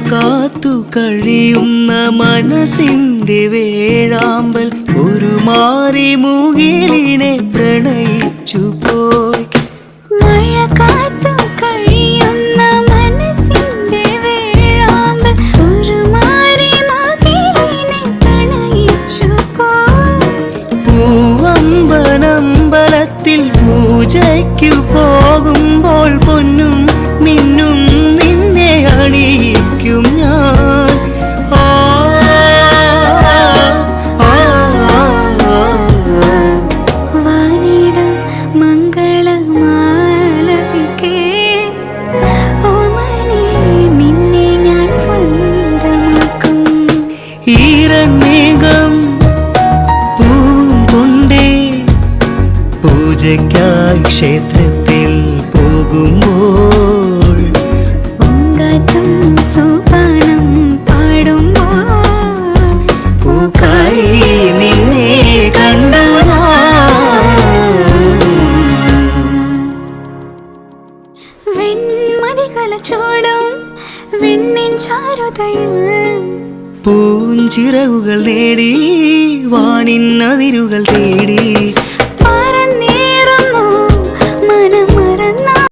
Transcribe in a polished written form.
കാത്തു കഴിയുന്ന മനസ്സിന്റെ വേഴാമ്പൽ ഒരു മാറി മുകിലിനെ പ്രണയിച്ചു പോയി. മഴ കാത്തു കഴിയുന്ന മനസ്സിന്റെ വേഴാമ്പൽ ഒരു മാറി മുകിലിനെ പ്രണയിച്ചു പോയി. പൂവമ്പലത്തിൽ പൂജയ്ക്കു പോകുമ്പോൾ പൊന്നും മിന്നും നിന്നെ അണിയിക്കും ഞാൻ. വാനിടം മംഗളമാലപിക്കേ ഓമനേ നിന്നെ ഞാൻ സ്വന്തമാക്കും. ഈരമേഘം പൂവും കൊണ്ടേ പൂജയ്ക്കായി ക്ഷേത്രത്തിൽ പോകുമ്പോൾ പൂങ്കാറ്റും സോപാനം പാടുമ്പോൾ പൂക്കാരി നിന്നെ കണ്ടു വെൺമതികല ചൂടും വെണ്ണിൻ ചാരുതയിൽ പൂഞ്ചിറകുകൾ നേടി വാണിൻ അതിരുകൾ തേടി